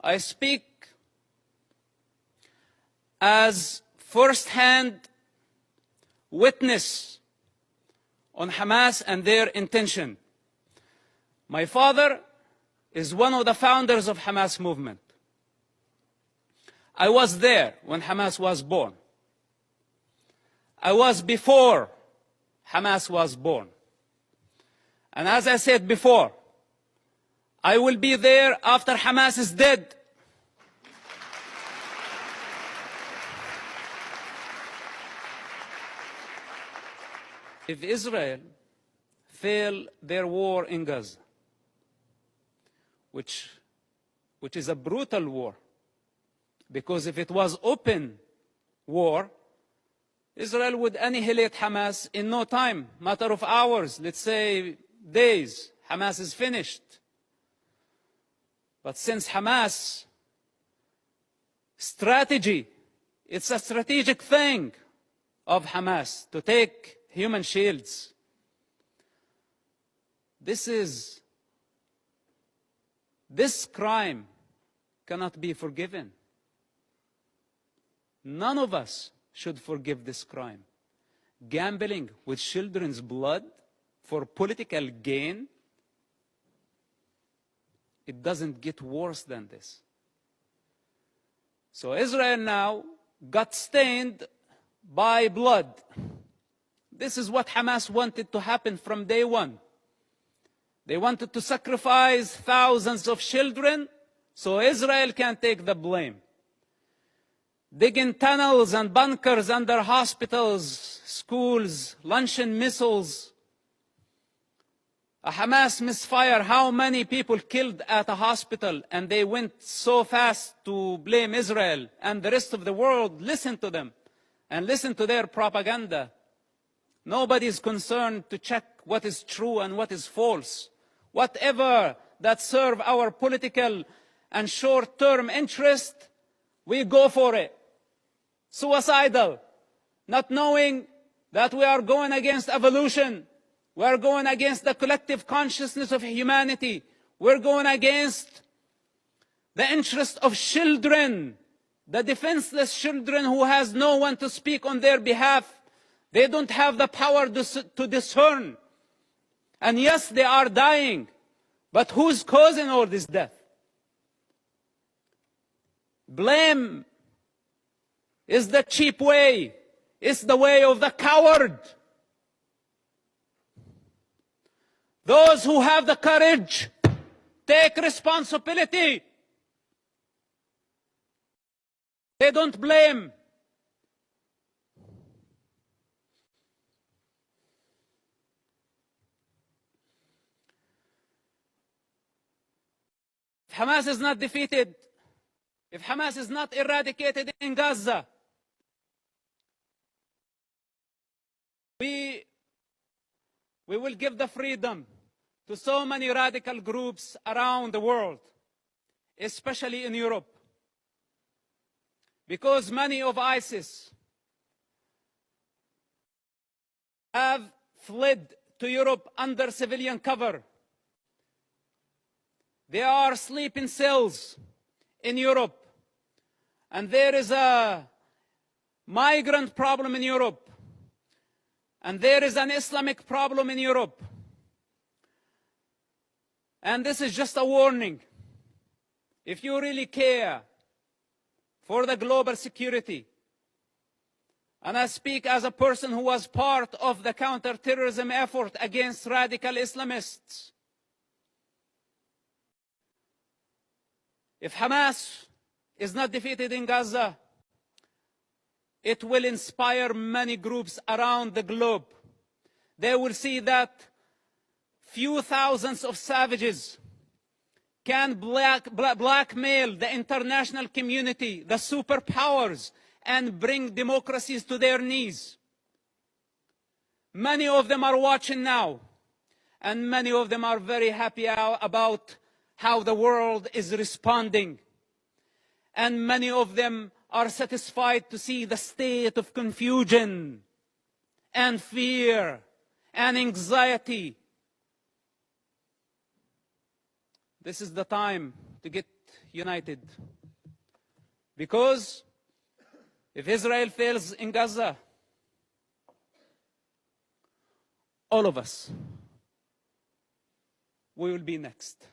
I speak as first-hand witness on Hamas and their intention. My father is one of the founders of Hamas movement. I was there when Hamas was born. I was before Hamas was born. And as I said before, I will be there after Hamas is dead. If Israel fail their war in Gaza, which is a brutal war, because if it was open war, Israel would annihilate Hamas in no time, matter of hours, let's say days. Hamas is finished. But since Hamas strategy, it's a strategic thing of Hamas to take human shields. This crime cannot be forgiven. None of us should forgive this crime. Gambling with children's blood for political gain, it doesn't get worse than this. So Israel now got stained by blood. This is what Hamas wanted to happen from day one. They wanted to sacrifice thousands of children so Israel can take the blame. Digging tunnels and bunkers under hospitals, schools, launching missiles. A Hamas misfire, how many people killed at a hospital, and they went so fast to blame Israel, and the rest of the world listened to them and listened to their propaganda. Nobody is concerned to check what is true and what is false. Whatever that serve our political and short-term interest, we go for it. Suicidal, not knowing that we are going against evolution. We are going against the collective consciousness of humanity. We're going against the interest of children, the defenseless children who has no one to speak on their behalf. They don't have the power to discern. And yes, they are dying. But who's causing all this death? Blame is the cheap way. It's the way of the coward. Those who have the courage take responsibility. They don't blame. If Hamas is not defeated, if Hamas is not eradicated in Gaza, we will give the freedom to so many radical groups around the world, especially in Europe. Because many of ISIS have fled to Europe under civilian cover. They are sleeping cells in Europe. And there is a migrant problem in Europe. And there is an Islamic problem in Europe. And this is just a warning. If you really care for the global security, and I speak as a person who was part of the counterterrorism effort against radical Islamists, if Hamas is not defeated in Gaza, it will inspire many groups around the globe. They will see that few thousands of savages can blackmail the international community, the superpowers, and bring democracies to their knees. Many of them are watching now, and many of them are very happy about how the world is responding. And many of them are satisfied to see the state of confusion and fear and anxiety. This is the time to get united. Because if Israel fails in Gaza, all of us, we will be next.